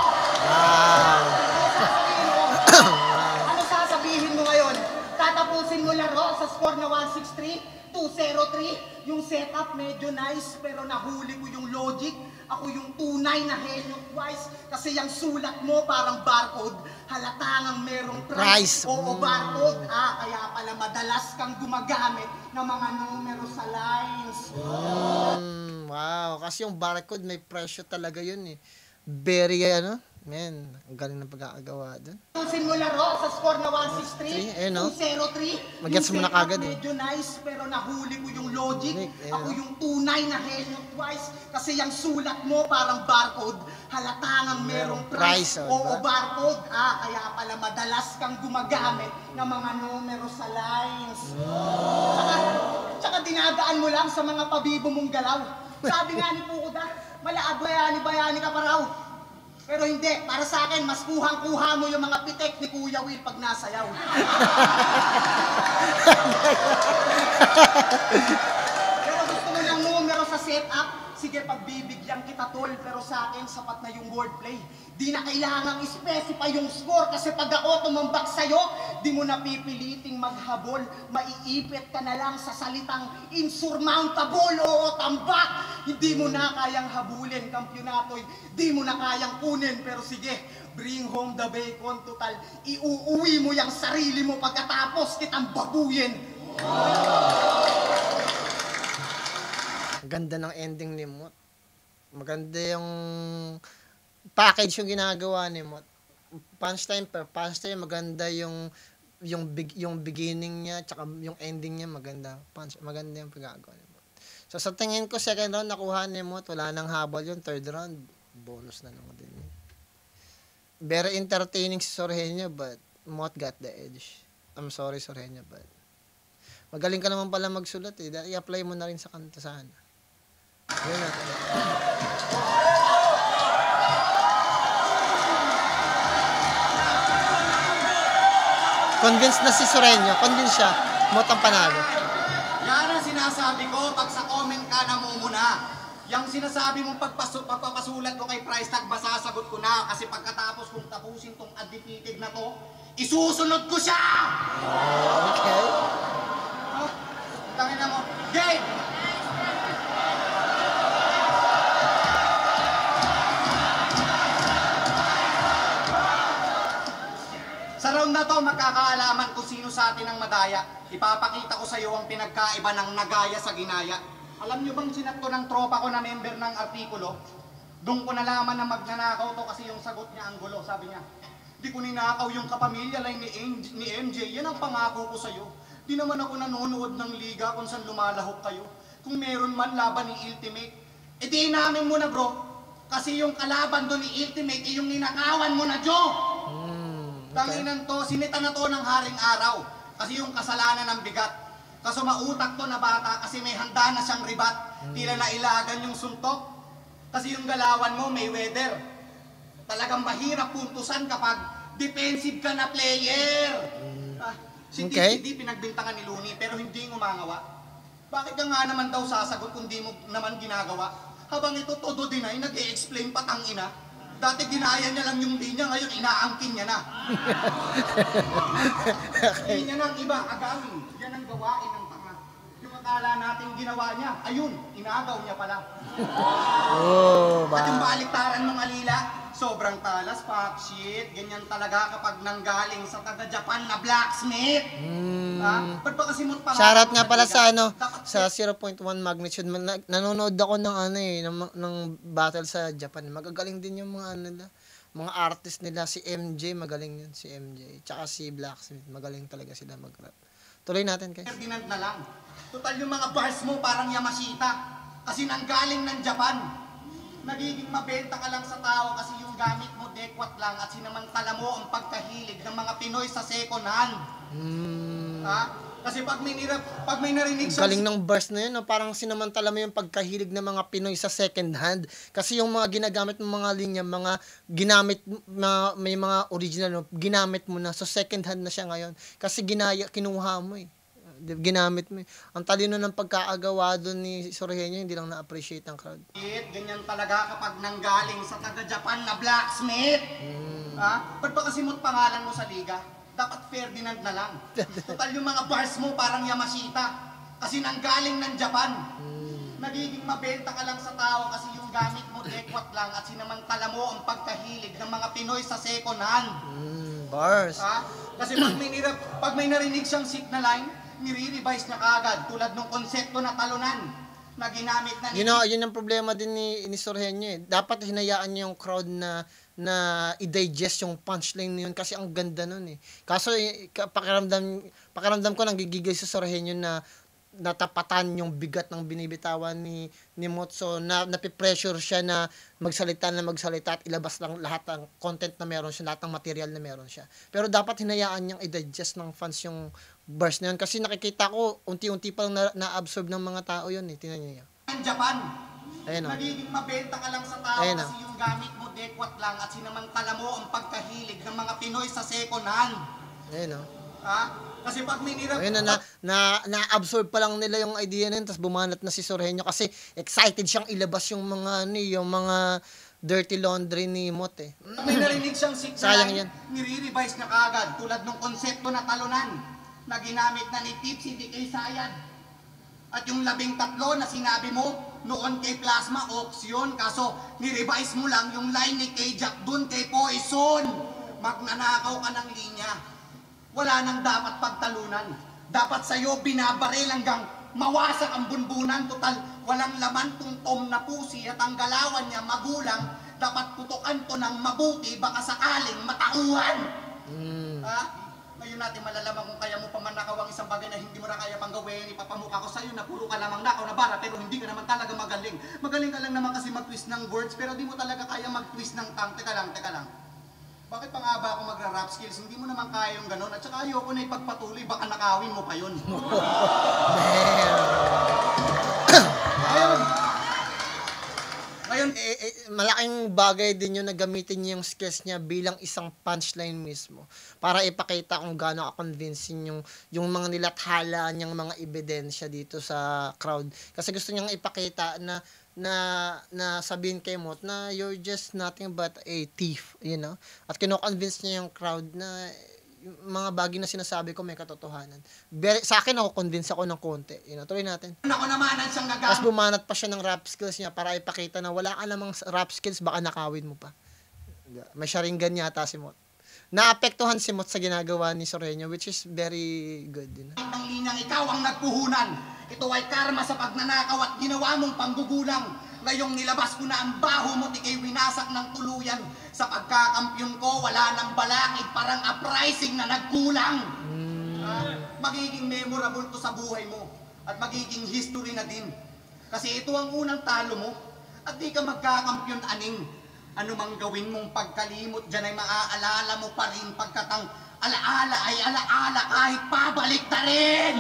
Ano sasabihin mo ngayon? Tatapusin mo laro sa score na 163, 203. Yung setup medyo nice pero nahuli ko yung logic. Ako yung tunay na henyo twice kasi yung sulat mo parang barcode. Halatangang merong price. Oo, barcode. Kaya pala madalas kang gumagamit ng mga numero sa lines. Wow, kasi yung barcode may presyo talaga yun eh. Very Men, ang galing ng pagkakagawa dun. Tusin mo laro sa score na 163, Eh, no? 203. Mag-gets mo na kagad, eh. Medyo nice, pero nahuli ko yung logic. Eh, Ako no? yung tunay na Helio twice. Kasi yung sulat mo parang barcode. Halatangang merong price. Price, Oo, diba? barcode. Kaya pala madalas kang gumagamit ng mga numero sa lines. Tsaka dinadaan mo lang sa mga pabibo mong galaw. Sabi nga ni Pukuda, malaad bayani-bayani ka pa raw. Pero hindi, para sa akin, mas kuhang-kuha mo yung mga pitek ni Kuya Will pag nasayaw. Pero gusto mo ng numero sa setup, sige, pagbibigyan kita tol, pero sa akin, sapat na yung wordplay. Di na kailangang specify yung score kasi pag ako tumambak sa'yo, di mo na pipiliting maghabol. Maiipit ka na lang sa salitang insurmountable o tambak. Hindi mo na kayang habulin, kampyonato, di mo na kayang kunin. Pero sige, bring home the bacon, total. Iuuwi mo yung sarili mo pagkatapos kitang babuyin. Ganda ng ending ni Mot. Maganda yung package yung ginagawa ni Mot. Punchline per punchline, maganda yung beginning niya, tsaka yung ending niya maganda. Maganda yung pagkagawa ni Mot. So sa tingin ko, second round nakuha ni Mot, wala nang habol yung third round, bonus na lang din. Very entertaining si Sorhenyo, but Mot got the edge. I'm sorry Sorhenyo, but magaling ka naman pala magsulat eh. I-apply mo na rin sa kanta sana. Yun na. Convinced na si Sorhenyo. Convinced siya. Mot ang panalo. Yan ang sinasabi ko pag sa comment ka namumuna. Yang sinasabi mong pagpapasulat ko kay price tag, masasagot ko na. Kasi pagkatapos kong tapusin tong undefeated na to, isusunod ko siya! Okay. Tangin na mo. Game! Sa round na to, magkakaalaman kung sino sa atin ang madaya. Ipapakita ko sa iyo ang pinagkaiba ng nagaya sa ginaya. Alam niyo bang sinakto ng tropa ko na member ng artikulo? Doon ko nalaman na magnanakaw to kasi yung sagot niya ang gulo. Sabi niya, di ko ninakaw yung kapamilya lang ni MJ. Yan ang pangako ko sa iyo. Di naman ako nanonood ng liga kung saan lumalahok kayo. Kung meron man laban ni Ultimate, eh di namin mo na bro. Kasi yung kalaban doon ni Ultimate, yung ninakawan mo na Joe. Tanginan to, sinita na to ng haring araw. Kasi yung kasalanan ng bigat. Kaso mautak to na bata kasi may handa na siyang ribat. Tila na ilagan yung suntok. Kasi yung galawan mo may weather. Talagang mahirap puntusan kapag defensive ka na player. Si DCD pinagbintangan ni Looney pero hindi ngumangawa. Bakit ka nga naman daw sasagot kung di mo naman ginagawa? Habang ito todo dinay, nag-e-explain patangina. Dati ginaya niya lang yung linya, ngayon inaangkin niya na. Hindi niya nang iba, agawin. Yan ang gawain ng tanga. Yung akala natin ginawa niya, ayun, inagaw niya pala. At yung baliktaran ng alila, sobrang talas, fuck shit. Ganyan talaga kapag nanggaling sa taga-Japan na blacksmith. Ba't ba kasi mo pala? Shoutout nga pala sa sa 0.1 magnitude. Nanonood ako ng battle sa Japan. Magagaling din yung mga artist nila. Si MJ, magaling yun. Si MJ. Tsaka si Blacksmith, magaling talaga sila mag-rap. Tuloy natin, guys. Ferdinand na lang. Total yung mga bars mo parang Yamashita. Kasi nanggaling ng Japan. Nagiging mabenta ka lang sa tao kasi yung gamit mo dekwat lang at sinamantala mo ang pagkahilig ng mga Pinoy sa second hand. Kasi pag may narinig sa... Galing ng verse na yun, no? Parang sinamantala mo yung pagkahilig ng mga Pinoy sa second hand. Kasi yung mga ginagamit ng mga linya, may mga original, no? Ginamit mo na. So second hand na siya ngayon. Kasi kinuha mo eh. Ginamit mo eh. Ang talino ng pagkaagawa doon ni Sorhenyo, hindi lang na-appreciate ng crowd. Ganyan talaga kapag nanggaling sa taga-Japan na blacksmith. Ba't ba kasi mo't pangalan mo sa liga? Dapat Ferdinand na lang. Total yung mga bars mo parang Yamashita. Kasi nanggaling ng Japan. Nagiging mabenta ka lang sa tao kasi yung gamit mo dekwat lang at sinamantala mo ang pagkahilig ng mga Pinoy sa second hand. Bars. Kasi pag may narinig siyang sick na line, nire-revise niya kaagad tulad ng konsepto na talunan na ginamit na yun ang problema din ni Sorhenyo eh. Dapat hinayaan niya yung crowd na i-digest yung punchline na yun kasi ang ganda nun eh. Kaso pakiramdam ko nanggigigil sa Sorhenyo na natapatan yung bigat ng binibitawan ni Motso, na napipressure siya na magsalita at ilabas lang lahat ng content na meron siya, lahat ng material na meron siya. Pero dapat hinayaan niyang i-digest ng fans yung verse na yun kasi nakikita ko unti-unti pa lang na-absorb ng mga tao yun eh. Tingnan niyo. Japan. Ayun, Nagiging mabenta ka lang sa tao Ayun, kasi yung gamit mo dekwat lang at sinamantala mo ang pagkahilig ng mga Pinoy sa second hand. Ayun, Ha? Kasi pag may ayun na-absorb pa lang nila yung idea na yun, tapos bumanat na si Sorhenyo kasi excited siyang ilabas yung mga dirty laundry ni Mot eh. may narinig siyang Sayang yan. signal, nire-revise na kaagad tulad ng konsepto na talunan na ginamit na ni Tips, hindi kay Sayad. At yung 13 na sinabi mo, noon kay Plasma, auction. Kaso, ni-revise mo lang yung line ni kay Jack dun kay Poison. Magnanakaw ka ng linya. Wala nang dapat pagtalunan. Dapat sa'yo binabaril hanggang mawasak ang bunbunan. Total, walang laman tong Tom na pusi at ang galawan niya magulang. Dapat putukan to ng mabuti, baka sakaling matauhan. Ha? Ngayon natin malalaman kung kaya mo pa man nakaw ang isang bagay na hindi mo na kaya pang gawin. Ipapamukha ko sa'yo na puro ka lamang nakaw na bara pero hindi ka naman talaga magaling. Magaling ka lang naman kasi mag-twist ng words pero di mo talaga kaya mag-twist ng tongue. Teka lang. Bakit pa nga ba ako magra-rap skills? Hindi mo naman kaya yung ganun. At saka ayoko na ipagpatuloy, baka nakawin mo pa yun. Ngayon, malaking bagay din yun na gamitin niya yung skills niya bilang isang punchline mismo para ipakita kung gaano ka-convincing yung mga nilathala niyang mga ebidensya dito sa crowd. Kasi gusto niyang ipakita na sabihin kay Mot na you're just nothing but a thief, you know? At kino-convince niya yung crowd na yung mga bagay na sinasabi ko may katotohanan. Sa akin ako convince ako ng konti, you know? Tuloy natin. ako namanan siyang Tapos gagamit. bumanat pa siya ng rap skills niya para ipakita na wala ka namang rap skills, baka nakawin mo pa. May sharingan yata si Mot. Naapektuhan si Mot sa ginagawa ni Sorhenyo, which is very good. You know? Ang linyang ikaw ang nagpuhunan. Ito ay karma sa pagnanakaw at ginawa mong panggugulang. Ngayong nilabas ko na ang baho mo, tikay winasak ng tuluyan. Sa pagkakampyon ko, wala nang balakid, parang uprising na nagkulang. Magiging memorable to sa buhay mo. At magiging history na din. Kasi ito ang unang talo mo. At di ka magkakampyon aning. Ano mang gawin mong pagkalimot, dyan ay maaalala mo pa rin pagkatang alaala ay alaala kahit pabalik na rin.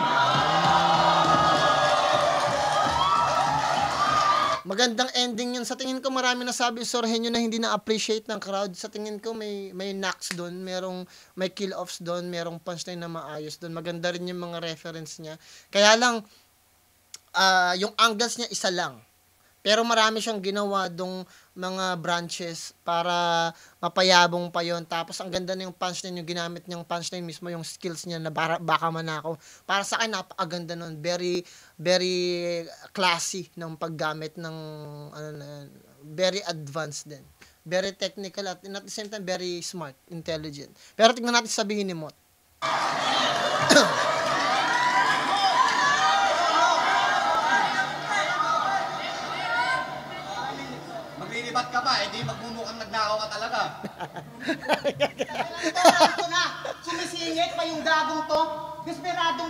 Magandang ending yun. Sa tingin ko marami nasabi Sorhenyo na hindi na-appreciate ng crowd. Sa tingin ko may knocks doon, may kill-offs doon, merong punchline na maayos doon. Maganda rin yung mga reference niya. Kaya lang, yung angles niya isa lang. Pero marami siyang ginawa dong mga branches para mapayabong pa yon. Tapos ang ganda na yung punchline, yung ginamit niyang punchline mismo, yung skills niya na baka manakaw. Para sa akin, napakaganda nun. Very, very classy ng paggamit ng, very advanced din. Very technical at the same time, very smart, intelligent. Pero tignan natin sabihin ni Mot. Maglilibat ka pa, di magmumukhang nagnakaw ka talaga. Ito na, sumisingit pa yung gagong to. Desperado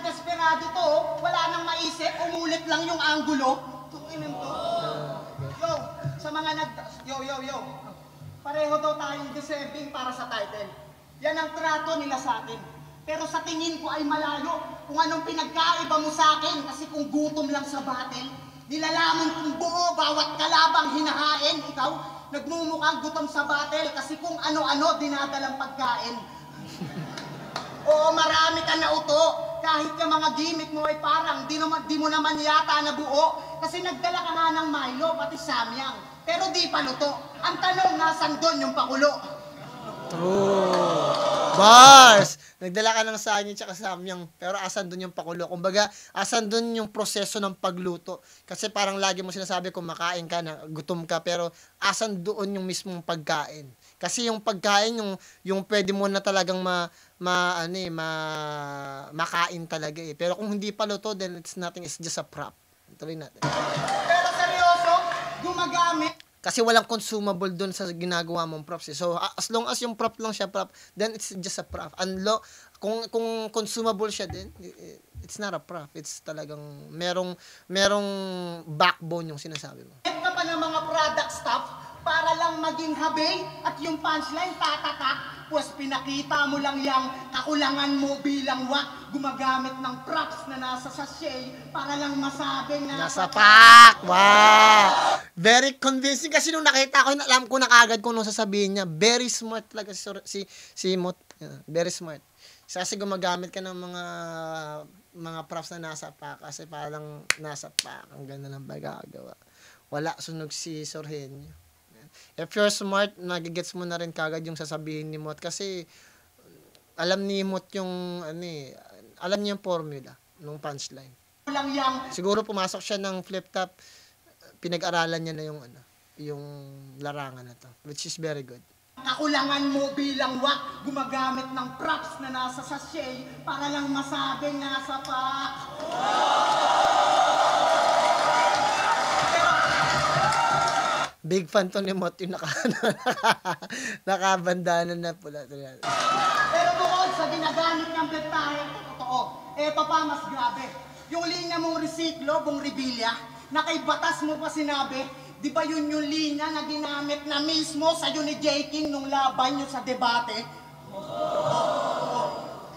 to, oh. Wala nang maisip, umulit lang yung anggulo. Tukinan to. Yo, sa mga yo. Pareho daw tayong deserving para sa title. Yan ang trato nila sa akin. Pero sa tingin ko ay malayo kung anong pinagkaiba mo sa akin. Kasi kung gutom lang sa battle, nilalaman kong buo bawat kalabang hinahain. Ikaw, nagmumukhang gutom sa battle kasi kung ano-ano dinadalang pagkain. Oo, marami ka na uto. Kahit yung mga gimmick mo ay parang di mo naman yata nabuo. Kasi nagdala ka nga ng Milo, pati Samyang. Pero di pa luto. Ang tanong, nasan doon yung pakulo? True. Bars! Nagdala ka ng sanyo tsaka samyang, pero asan dun yung pakulo? Kumbaga, asan dun yung proseso ng pagluto? Kasi parang lagi mo sinasabi kung makain ka na, gutom ka, pero asan doon yung mismong pagkain? Kasi yung pagkain, yung pwede mo na talagang makain talaga eh. Pero kung hindi pa luto, then it's nothing, it's just a prop. Tuloy natin. Pero seryoso, gumagamit. Kasi walang consumable dun sa ginagawa mong props. So, as long as yung prop lang siya prop, then it's just a prop. Kung consumable siya din, it's not a prop. It's talagang merong backbone yung sinasabi mo. Ka pa ng mga product stuff para lang maging habay at yung punchline tatatak. Pues pinakita mo lang yung kakulangan mo bilang wak gumagamit ng props na nasa sachet para lang masabing na Nasa pack! Wow! Very convincing kasi nung nakita ko, alam ko na kagad kung anong sasabihin niya. Very smart talaga si Mot. Very smart. Kasi gumagamit ka ng mga props na nasa pack kasi parang nasa pack. Ang ganda ng pagkagawa. Wala sunog si Sorhenyo. If you're smart, nagigets mo na rin kagad yung sasabihin ni Mot kasi alam ni Mot yung alam niya yung formula ng punchline. lang yang Siguro pumasok siya ng flip top, pinag-aralan niya na yung larangan na to, which is very good. kakulangan mo bilang wak gumagamit ng props na nasa sachet para lang masabing nasa pack. Big fan to ni Mot yung nakabandanan na pula. Pero bukod sa ginagamit ng betahe, totoo, eto pa mas grabe. Yung linya mong resiklo, bong rebilya, na kay batas mo pa sinabi, di ba yun yung linya na ginamit na mismo sa'yo ni J. King nung laban nyo sa debate?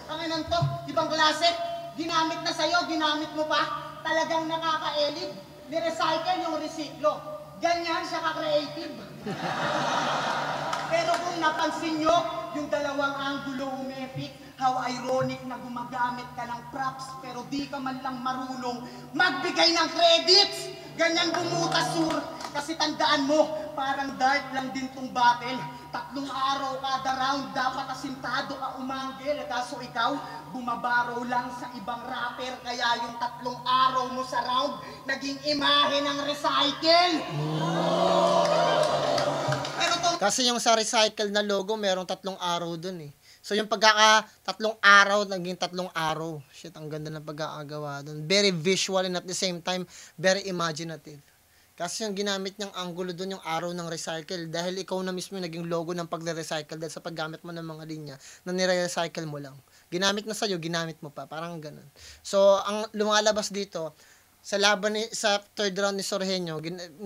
Tanginan to, ibang klase, ginamit na sa'yo, ginamit mo pa, talagang nakaka-elite, ni-recycle yung resiklo. Ganyan siya ka-creative. Pero kung napansin nyo, yung dalawang angulo umepic, how ironic na gumagamit ka ng props pero di ka man lang marunong magbigay ng credits. Ganyan bumutas, sur. Kasi tandaan mo, parang dart lang din tong battle. 3 araw kada round, dapat asintado ka umanggil. Kaso ikaw, bumabaraw lang sa ibang rapper. Kaya yung 3 araw mo sa round, naging imahe ng recycle. Pero Kasi yung sa recycle na logo, merong 3 araw dun eh. So yung 3 araw, naging 3 araw. Shit, ang ganda ng pagkakagawa dun. Very visual and at the same time, very imaginative. Kasi yung ginamit niyang angulo dun yung araw ng recycle dahil ikaw na mismo yung naging logo ng pagre-recycle dahil sa paggamit mo ng mga linya na nire-recycle mo lang. Ginamit na sa'yo, ginamit mo pa. Parang ganun. So, ang lumalabas dito, sa third round ni Sorhenyo,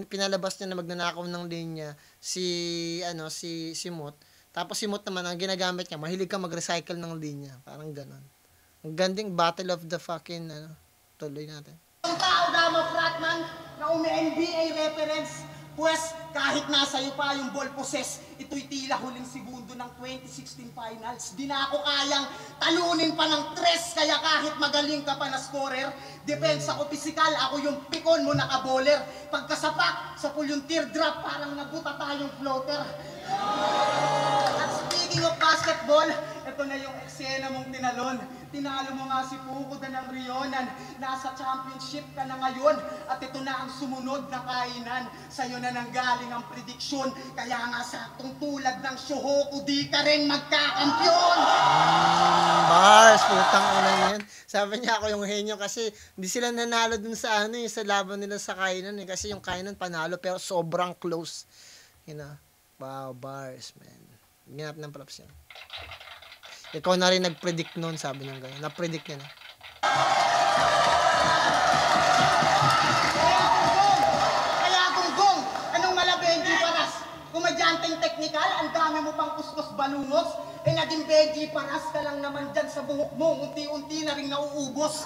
pinalabas niya na magnanakaw ng linya si Mot. Tapos si Mot naman, ang ginagamit niya, mahilig ka mag-recycle ng linya. Parang ganun. Ang ganding battle of the fucking, tuloy natin. ang tao dama fratman na umi-NBA reference, pues kahit nasa iyo pa yung ball possess, ito'y tila huling segundo ng 2016 finals. Di na ako kayang talunin pa ng 3, kaya kahit magaling ka pa na scorer, depensa ko pisikal, ako yung pikon mo naka-bowler. Pagkasapak, sa pool yung teardrop, parang nabuta tayong floater. At speaking of basketball, ito na yung eksena mong tinalon. Tinalo mo nga si Puko ng Rionan. Nasa championship ka na ngayon. At ito na ang sumunod na kainan. Sa'yo na nanggaling ang prediksyon. Kaya nga saktong tulad ng Shohoku, di ka rin magkakampyon. Bars, putang ina yan. Sabi niya ako yung henyo kasi hindi sila nanalo dun sa sa laban nila sa kainan eh. Kasi yung kainan panalo pero sobrang close. Wow, bars, man. Ginap ng props yan. Ikaw na rin nag-predict noon, sabi niya gano'n. Na-predict niya na. Kaya gunggong, anong mala Benji Paras? Kumadyanteng teknikal, ang dami mo pang kuskus balungos. Naging Benji Paras ka lang naman dyan sa buhok mo. Unti-unti na rin nauubos.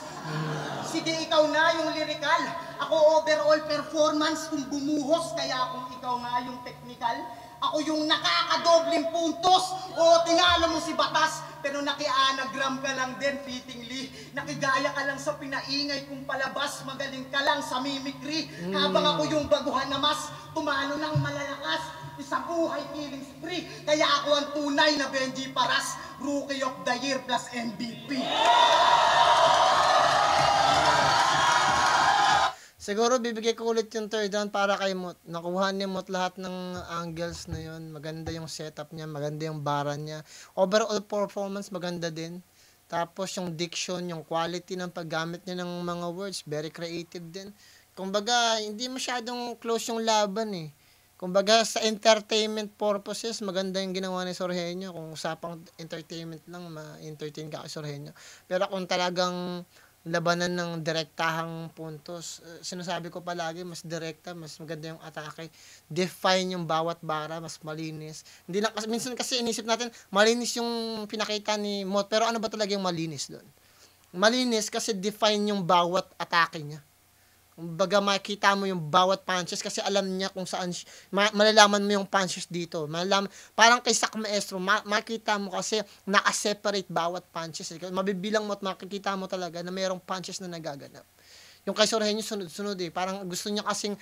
Sige, ikaw na yung lyrical. Ako overall performance kung bumuhos. Kaya kung ikaw nga yung technical, ako yung nakakadobling puntos. O tinalo mo si Batas, pero naki-anagram ka lang din fittingly. Nakigaya ka lang sa pinaingay kung palabas. Magaling ka lang sa mimicry. Habang ako yung baguhan na mas tumano ng malalakas. Isang buhay killing spree. Kaya ako ang tunay na Benji Paras, Rookie of the Year plus MVP. Siguro bibigay ko ulit yung third round para kay Mot. Nakuha ni Mot lahat ng angles na yun. Maganda yung setup niya, maganda yung bara niya. Overall performance maganda din. Tapos yung diction, yung quality ng paggamit niya ng mga words, very creative din. Kumbaga, hindi masyadong close yung laban eh. Kumbaga sa entertainment purposes, maganda yung ginawa ni Sorhenyo. Kung usapang entertainment lang, ma-entertain ka kay Sorhenyo. Pero kung talagang labanan ng direktahang puntos, sinasabi ko palagi, mas direkta, mas maganda yung atake. Define yung bawat bara, mas malinis. Hindi lang, minsan kasi inisip natin, malinis yung pinakita ni Mot, pero ano ba talaga yung malinis doon? Malinis kasi define yung bawat atake niya. Baga makikita mo yung bawat punches kasi alam niya kung saan malalaman mo yung punches dito. Malalaman, parang kay Sak Maestro, makikita mo kasi naka-separate bawat punches. Mabibilang mo at makikita mo talaga na mayroong punches na nagaganap. Yung kay Sorhenyo sunod-sunod eh. Parang gusto niya kasing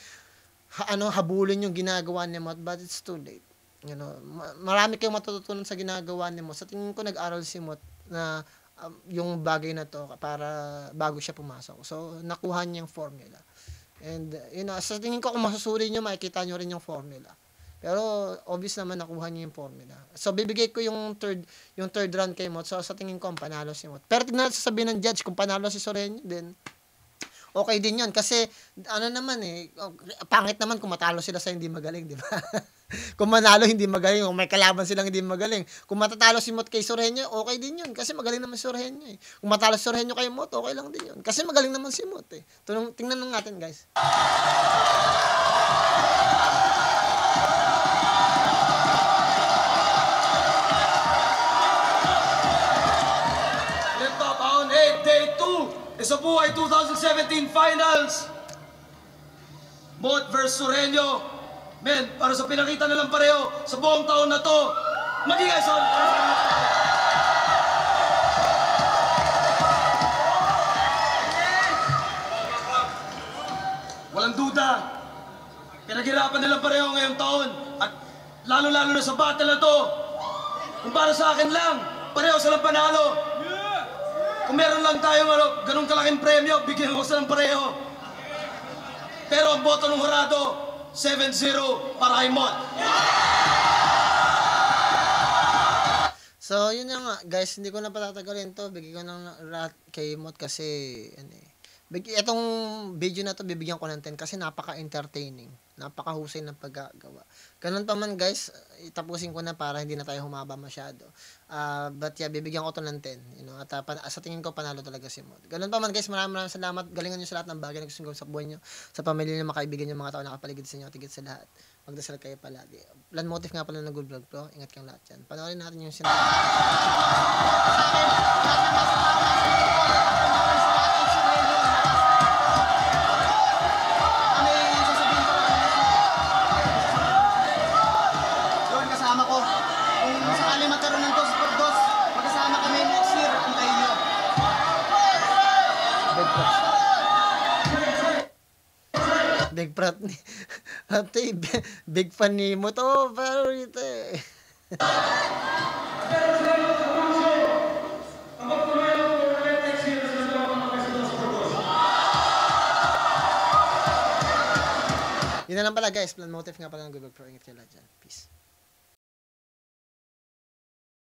habulin yung ginagawa niya Mot, but it's too late. You know, marami kayong matututunan sa ginagawa niya Mot. Sa tingin ko nag-aral si Mot na yung bagay na to para bago siya pumasok. So, nakuha niya yung formula. And, sa tingin ko kung masusuri niyo, makikita niyo rin yung formula. Pero, obvious naman nakuha niya yung formula. So, bibigay ko yung third round kay Mot. So, sa tingin ko, panalo si Mot. Pero, tignan natin sasabihin ng judge, kung panalo si Sorhenyo, then, okay din yun. Kasi, pangit naman kung matalo sila sa hindi magaling, di ba? Kung manalo, hindi magaling. Kung may kalaban silang hindi magaling. Kung matatalo si Mot kay Sorhenyo, okay din yun. Kasi magaling naman si Sorhenyo eh. Kung matalo si Sorhenyo kay Mot, okay lang din yun. Kasi magaling naman si Mot eh. Tingnan lang natin guys. Flip Top Round 8, Day 2. Isa buhay 2017 Finals. Mot versus Sorhenyo. Men, para sa pinakita nilang pareho sa buong taon na to, magiging son. Walang duda, pinaghirapan nilang pareho ngayong taon. At lalo-lalo na sa battle na to, kung para sa akin lang, pareho silang panalo. Kung meron lang tayong ganun kalaking premyo, bigyan ko silang pareho. Pero ang boto ng hurado, 7-0 para kay Mot. So, yun nga guys, hindi ko na patatagalin to. Bigyan ko ng rat kay Mot kasi itong video na to bibigyan ko ng 10 kasi napaka-entertaining. Napaka-husay ng paggagawa. Ganun pa man guys, itapusin ko na para hindi na tayo humaba masyado. But yeah, bibigyan ko to ng 10. At sa tingin ko panalo talaga si Mot. Ganun pa man guys, maraming salamat. Galingan nyo sa lahat ng bagay na gusto nyo sa buhay nyo. Sa pamilya nyo, makaibigan nyo, mga tao nakapaligid sa inyo, tigit sa lahat. Magdasal kayo palagi. Plan Motive nga pala ng Good Vlog Pro. Ingat kang lahat yan. Panoorin natin yung sinabi. Big Prat ni ate, big fan ni mo to, pero ito eh. Yun na lang pala guys, Plan Motive nga pala ng Google Pro. Ingat kayo lahat dyan. Peace.